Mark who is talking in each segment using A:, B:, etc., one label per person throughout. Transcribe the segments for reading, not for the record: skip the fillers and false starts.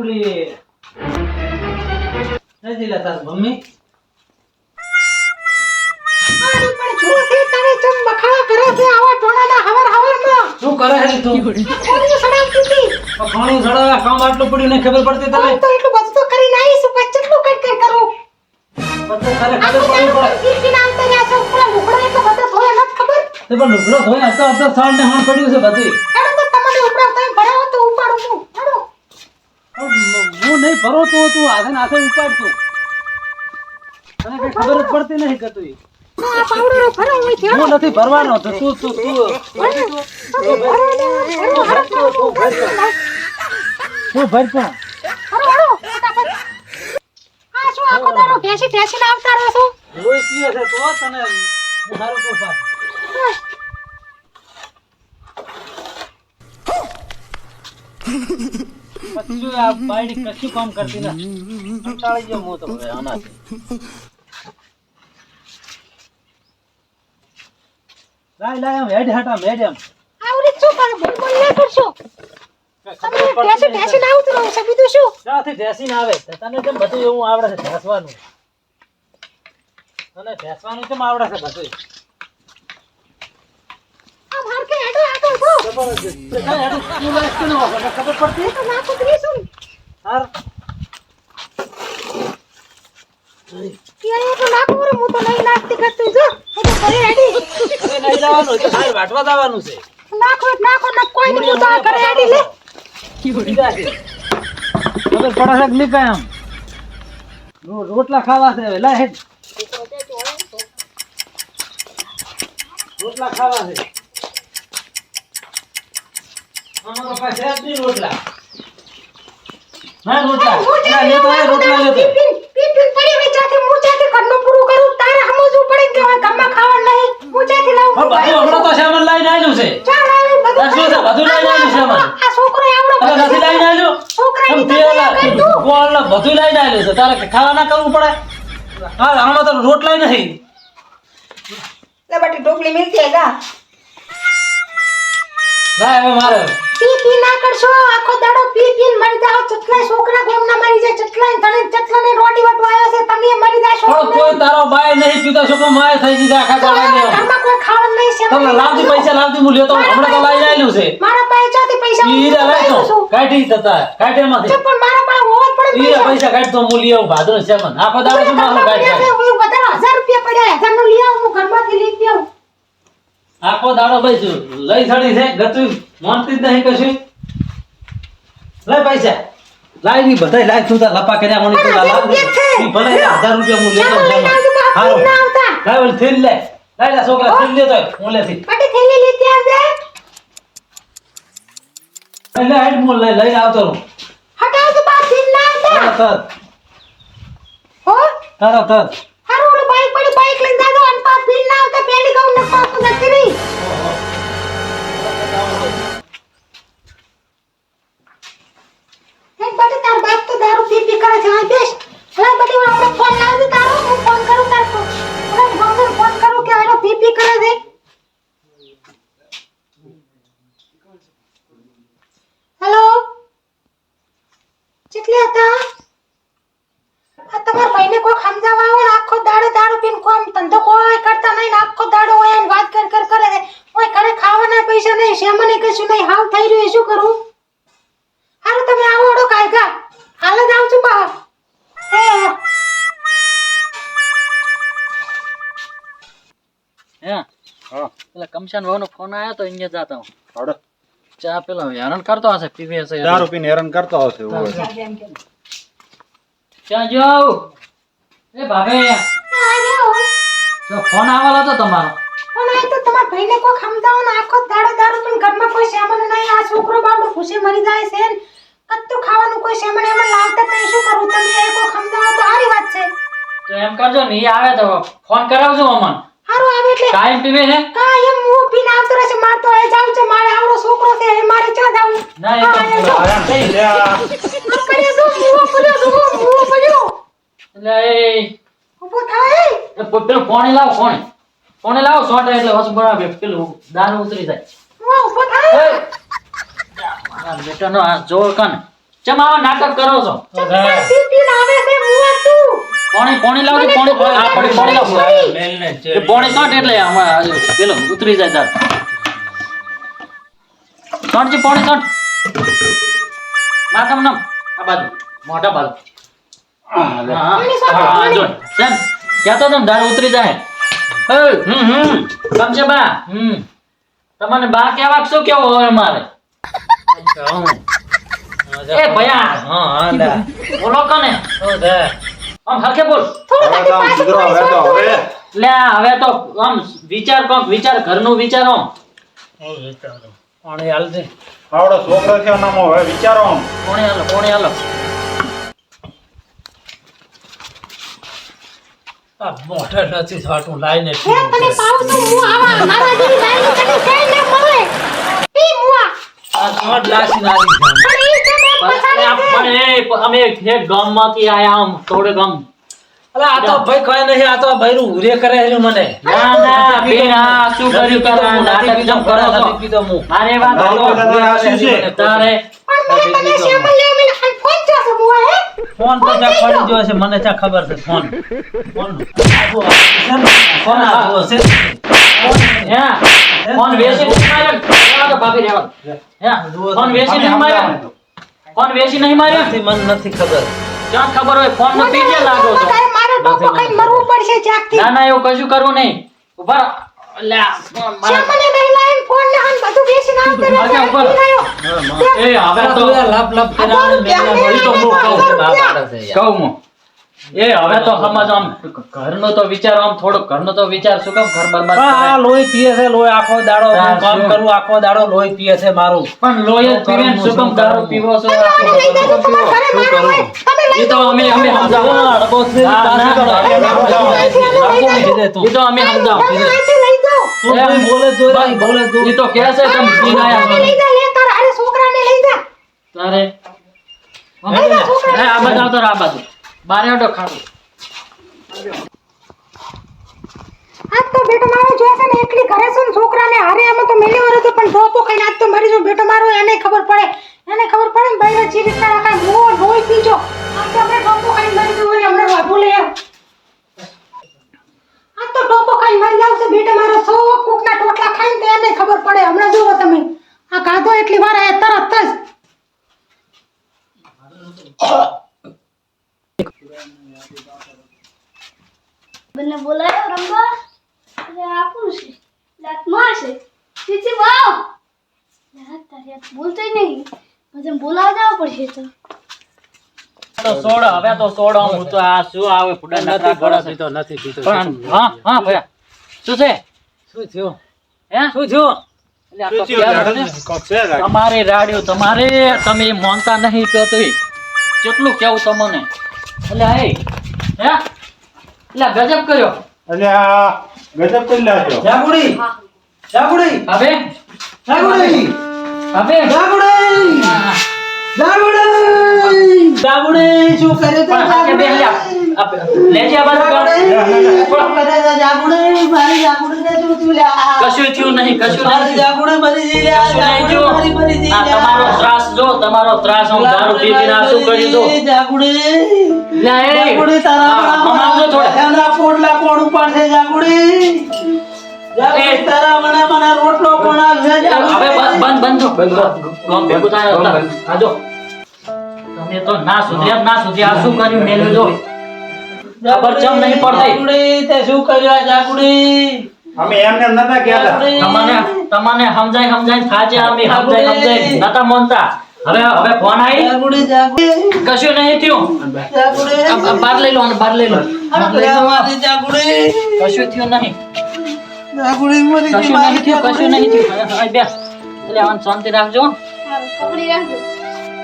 A: ડોબલી નથી લેતા મમ્મી
B: આની પણ જો છે તને ચમ મખાડા કરે છે આવા ટોણાના હવાર હવારમાં
A: શું કરે છે તું
B: કોની સડાવતી હતી
A: ખાણું સડાવ્યા કામ આટલું પડ્યું ને ખબર પડતી તને
B: તો એટલું બધું તો કરીને આવીશ પછી કેટલું કટ કટ કરું
A: બધું તારે ખબર પડવી પડે
B: કી નામ તો યા સો પેલા લુગડા એટલો બધો ધોયા નથી ખબર
A: તે પણ લુગડો ધોઈ હતા સાંજ ને હાણ પડ્યું છે બધું
B: હેડો તો તમને ઉપડા તમે ભરાવો તો ઉપાડું હું હેડો
A: હું નહીં ભરો તો તું હાથે નાથે ઉપાડતો તને કઈ ખબર જ પડતી નહીં કે તું
B: આ પાવડો ભરો હોય છે
A: હું નથી ભરવાનો તો તું ભરતો
B: હરો ફટાફટ આ શું આખો દાડો ભેસી આવતા રહો છો
A: રોઈ પીએ છે તો તને સારું તો પાડ પછી આ બાયડી કશું કામ કરતી નથી કંટાળી ગયો હું તો હવે આનાથી લાય આમ હેડ હટા મેડમ
B: આવરી શું કરે બોલ લે કરશો તમે ભેસી આવતું રહો છે બીજું શું
A: ત્યાંથી ઢેસીને આવે તને કેમ બધું એવું આવડે છે ઢેસવાનું તને ઢેસવાનું કેમ આવડે છે બધું
B: આ માર કે હેડો આગળ ગો
A: જબરજસ્ત હેડ તું લાઈસ કે ન હોય ખબર પડતી
B: તો ના કુતરી શું
A: હાર
B: કે તો ના કોરે હું તો નહીં નાખતી કરતી જો હું તો ઘરે હેડી
A: અરે નહીં જવાનું તો સાહેબ વાટવા જવાનું છે
B: નાખો ના કોઈ નહીં હું તો આ ઘરે હેડી લે
A: ખબર પડે છે કે નહીં કાંઈ આમ રોટલા ખાવા છે હવે લાય હેડ રોટલા ખાવા છે અમારો પાસે જ નહીં રોટલા ના રોટલા લેતો રોટલા લેતો
B: પીપીન પડી વે જાતે હું જાતે ઘરનું પૂરું કરું તારે સમજવું પડે કે હવે ગામમાં ખાવા નહીં હું જાતે લાવું
A: બધું હમણાં તો સામાન લઈને આવ્યું છે
B: ચાલ આવી બધું
A: શું છે બધું લઈને આવ્યું છે અમારે
B: આ છોકરો આવડો
A: અરે નથી લઈને આવ્યો
B: છોકરાની
A: બધું લઈને આવ્યું છે તારે ખાવા ના કરવું પડે હા આમાં તો રોટલા નહીં
C: લે બટી ઢોકળી મિલતી હે કા
A: લાય હવે મારે
B: પી ના કરશો આખો દાડો પી મરી જાવ ચટલાય છોકરા ગોમના મરી જાય ચટલાય તને ચટલાને રોટી વટવા આવ્યો છે તમે મરી જાશો
A: પણ કોઈ તારો બાય નહીં પીતો છો પણ માય થઈ ગઈ આખા ચાલે
B: ઘરમાં કોઈ ખાવાનું નહીં છે
A: તમને લાવતી પૈસા લાવતી હું લ્યો તો હમણાં તો લઈને આવેલું છે
B: મારા પાસે ચાથી પૈસા
A: ઈ રે લઈ તો કાઢી જતા કાઢેમાંથી
B: પણ મારા પાસે હોવા જ પડે
A: ઈ પૈસા કાઢ તો હું લઈ આવું ભાદરો સેમન આખો દાડો શું મારો કાઢ
B: હું વધારે 1000 રૂપિયા પડ્યા 1000 નું લઈ આવું હું ઘરમાંથી લઈ આવું
A: આખો દાડો ભાઈ લઈ છડી છે ગતું મોનતી જ નહીં કશું લઈ પૈસા લાઈ ની બધાય લાઈ તું તાર લપા કર્યા મને તો લાવ ઈ ભલે 1000 રૂપિયા હું લેતો સેમન હારો લાઈ ઓલ થેલ લે લાઈ લા છોકરા થેલ લેતો હું લેતી
B: પટી થેલી લેતી આવજે
A: એટલે હેડ મોલ લઈને આવતો રહું
B: હટાવ તો બાપ દિન ના આવતા હો
A: તરત
B: હારું ઓલું બાઈક લઈને જાજો અને પાસ દિન ના આવતા પેલી ગઉં ને પાસ નથી રહી એક બાટી તાર બાપ તો દારૂ પી કરે છે આ બેસ હવે બાટી આપણે ફોન લાવી તારો હું ફોન કરું તાર તો હવે ગંગર ફોન કરું કે આનો પી કરે છે હેલો ચટલી હતા આ તમાર ભાઈને કોઈ સમજાવવા આવો ને આખો દાડો પીને કોમ ધંધો કોઈ કરતા નહીં ને આખો દાડો હોય ને વાત કરે છે કોઈ ઘરે ખાવાના પૈસા નહીં શેમને કશું નહીં હાલ થઈ રહ્યું શું કરું હારું તમે આવડો કાયગા હાલ જ આવજો બહાર હે
D: પેલા કમશાન ભાવનો ફોન આવ્યો તો અહીંયા જાતા હું
E: આવડો
D: ચા પેલા હેરાન કરતો હશે પીવે હશે
E: દારૂ પીને હેરાન કરતો હશે
D: ચા જાવ એ ભાભે ફોન આવેલો હતો તમારો
B: પણ આ તો તમાર ભાઈને કોઈ સમજાવો ને આખો દાડો પણ ઘરમાં કોઈ શેમને નહીં આ છોકરો બાબડો ભૂસે મરી જાય છે ને કત્તું ખાવાનું કોઈ શેમને એમાં લાવતા નહીં શું કરું તમે એ કોઈ સમજાવો તો સારી વાત છે
D: તો એમ કરજો ને ઈ આવે તો ફોન કરાવજો અમન
B: હારું આવે એટલે
D: કાયમ પીવે છે
B: કાયમ હું પીને આવતો રહેશે માર તો એ જાવ છે મારે આવડો છોકરો છે એ મારે ચા જાવું
D: ના એ તો આરામ થઈ
B: પડ્યો
D: એટલે એ
B: ઉભો થાય
D: પેલું કોણે લાવો સોટા એટલે વસ બરાબર પેલું દારૂ ઉતરી જાય
B: હું ઉભો થાય
D: આ બેટાનો આ જો કન ચમ આવા નાટક કરો છો
B: પી પીને આવે છે મુવા તું.
D: પોણી લાવજો પોણી લાવો
A: મેલને
D: એ પોણી શોટ એટલે આમાં પેલો ઉતરી જાય તાર શોટજી પોણી શોટ માથામાં નામ આ બાજુ મોઢા બાજુ હા જો સેમ કહેતો તો ને દાળ ઉતરી જાય સમજે બા તમને બા કેવા શું કેવો હોય મારે એ ભયા
A: હા લા
D: બોલો કને આમ હરખે બોલ
B: થોડું કાઢી પાછું થોડી
D: લે હવે તો આમ વિચાર ઘરનું વિચારો
A: પાણી હાલ દે
E: આવડો છોકરો છે નામો હવે વિચારો આમ.
D: પોણી હાલો
A: આ મોઢે નથી થાતું લાઈને
B: હે તને પાઉં તો હું આવા મારા જેવી લાઈન તને કઈ ન મળે. પી મુવા.
A: આ શોટ લાસી નાખી
B: પણ ઈ કેમ એમ પછાડી છે?
D: અમે એક ગામમાંથી આયા આમ થોડે ગામ
A: અલા આ તો ભાઈ કોઈ નહીં આ તો ભાઈનું ઉરે કરે છે મને
D: ના બેન આ શું કર્યું તારા નાટક જમ કરો છો
A: પીતો હું
D: મારે વાત
E: દારૂ દાદા આ શું છે?
D: તારે
B: પણ મેં તને શ્યામલ લે મને આ ફોન જોશે મુવા હે.
A: ફોન તો ત્યાં પડી ગયો છે મને ત્યાં ખબર છે ફોન ફોન આવ્યો છે
D: હે ફોન વેચી નહીં માર્યો રહેવા દો ભાભી રહેવા દો. હે ફોન વેચી નહીં માર્યો ફોન વેચી નહીં માર્યો
A: નથી મને નથી ખબર
D: ક્યાં ખબર હોય ફોન નો પીજે લાગો છો
B: તારે મારો ટોપો ખાઈને મરવું પડશે જાગથી.
D: ના એવું કશું કરવું નહીં ઉભા રહો. લે
B: શ્યામને નહીં લાઈન ફોન ને હાન બધું બેસીને આવતો રહે.
D: આગળ ઉપર. એ હવે તો
A: લપ લપ કરાવને મેલને વળી તો હું કહું છું આ પાડે છે યાર
D: કહું હું એ હવે તો સમજ આમ ઘરનો તો વિચાર આમ થોડો ઘરનો તો વિચાર શું કામ ઘર બરબાદ
A: આ
D: કરે?
A: લોહી પીએ છે લોહી આખો દાડો હું કામ
D: શું?
A: કરું આખો દાડો લોહી પીએ છે મારું
D: પણ લોહી જ પીવે ને શું કામ દારૂ પીવો છો
B: તમે લઈ જાજો તમારા ઘરે મારો હોય. તમે લઈ
D: એ તો અમે સમજાવો
A: અડબો છે
D: ના, ના,
A: પાછી કરો. આપો નહીં દે તું
D: એ તો અમે સમજાવો
B: તમે અહીંથી લઈ જાઓ.
A: તું કોઈ બોલે તો રે, બોલે તું
D: એ તો કહે છે તમે પીને આયા
B: છોકરાને લઈ જા લે તારા હારે છોકરાને લઈ જા.
D: તારે
B: લઈ જા છોકરાને.
D: આ બાજુ આવતો રહો, આ બાજુ બારે હટો ખાડો
B: આજ તો બેટો મારો જોશે ને એકલી ઘરે છે ને છોકરાને હારે આમાં તો મેલી વરો તો પણ ટોપો ખાઈને આજ તો મરી જો બેટો મારો એને ખબર પડે ને બૈરા ચીરી તારા કાંઈ મોં લોહી પીજો આજ તો આપણે ટોપો ખાઈને મરી જવું હોય હમણાં વાપો લે આજ તો ટોપો ખાઈને મરી જાવ છે બેટો મારો સો કોકના ટોટલા ખાઈને તો એને ખબર પડે હમણાં જુઓ તમે આ ગાધો એટલી વાર આયા તરત જ
F: મને બોલાયો રમવા અરે આપું છે લાતમાં છે ચીચી વાવ યાર તારી આ બોલતોય નહીં મને બોલાવવા જવું પડશે તો
D: છોડ હવે તો છોડ હું તો આ શું આવે ફુડા નખરા કરે છે
A: નથી પીતો
D: પણ હા ભયા શું છે
A: શું થયું
D: હે
A: શું થયું
D: એટલે આ તો ક્યાં છે? તમારે રાડ્યો તમે માનતા નહીં તો કેટલું કેવું તમને એટલે હે એટલે ગજબ કર્યો
E: એટલે આ ગજબ કરી લાગ્યો.
A: જાગુડી જાગુડી
D: હવે
A: જાગુડી
D: હવે
A: જાગુડી જાગુડી જાગુડી શું કરે છે
D: પણ હાકે બે લ્યા. લેજે આ બાજુ કર.
A: જાગુડી મારી જાગુડીને શું થયું લ્યા
D: કશું થયું નહીં કશું
A: મારી
D: નહીં
A: જાગુડી મરી ગઈ લ્યા
D: કશું નહીં જો.
A: જાગુડી મરી ગઈ
D: આ તમારો ત્રાસ જો તમારો ત્રાસ હું દારૂ પી પીને આ શું કરી દો
A: જાગુડી
D: લે એ
A: જાગુડી તારા
D: મનાવજો થોડા
A: એના પોટલા કોણ ઉપાડશે જાગુડી જાગુડી તારા મને રોટલો કોણ આપશે
D: હવે બંધ જો ગામ ભેગું થાય આ જો તમે તો ના સુધર્યા ના સુધર્યા આ શું કર્યું મેલ્યું જો ખબર ચમ નહીં પડતી
A: જાગુડી તે શું કર્યું આ જાગુડી
E: અમે એમને નતા કહેતા.
D: તમને સમજાય થાચે અમે સમજાય નતા માનતા હવે ફોન આવી
A: જાગુડી જાગુડી
D: કશું નહીં થયું
A: જાગુડી
D: આ બાર લઈ લો અને બાર લઈ લો
A: મારી જાગુડી
D: કશું થયું નહીં
A: જાગુડી મરી ગઈ
D: કશું
A: મારી
D: નહીં થયું કશું નહીં થયું અહીં બેસ એટલે આમ શાંતિ રાખજો
F: પકડી રાખજો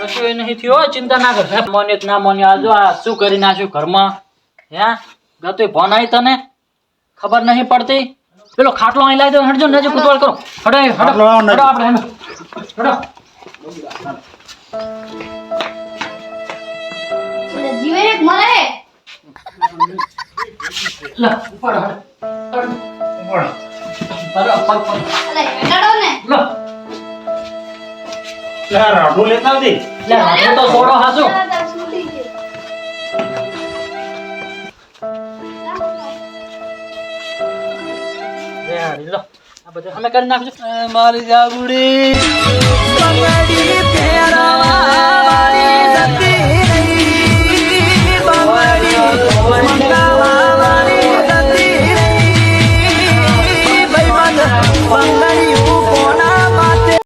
D: કશું નહીં થયું હો, ચિંતા ના કર મોન્યો ના મોન્યો આજો આ શું કરી નાખ્યું ઘરમાં હે ગતું ફોન આવી તને ખબર નહીં પડતી પેલો ખાટલો અહીં લાવી દો હટજો ને કુતવાળ કરો હડો હડો
E: ખાટલો લાવો ને.
D: હડો આપણે હડો
F: એટલે જીવે એક મરે
D: લે ઉપાડ હડ
E: કોણ?
D: હડો પગ પગ
F: એટલે હેટાડો ને
D: લો
E: લે આ રાઠું લેતા આવજે.
D: લે હાથે તો છોડો હાસુ
F: દાદા છૂટી ગઈ.
D: લે હારી લો આ બધું અમે કરી નાખજો
A: મારી જાગુડી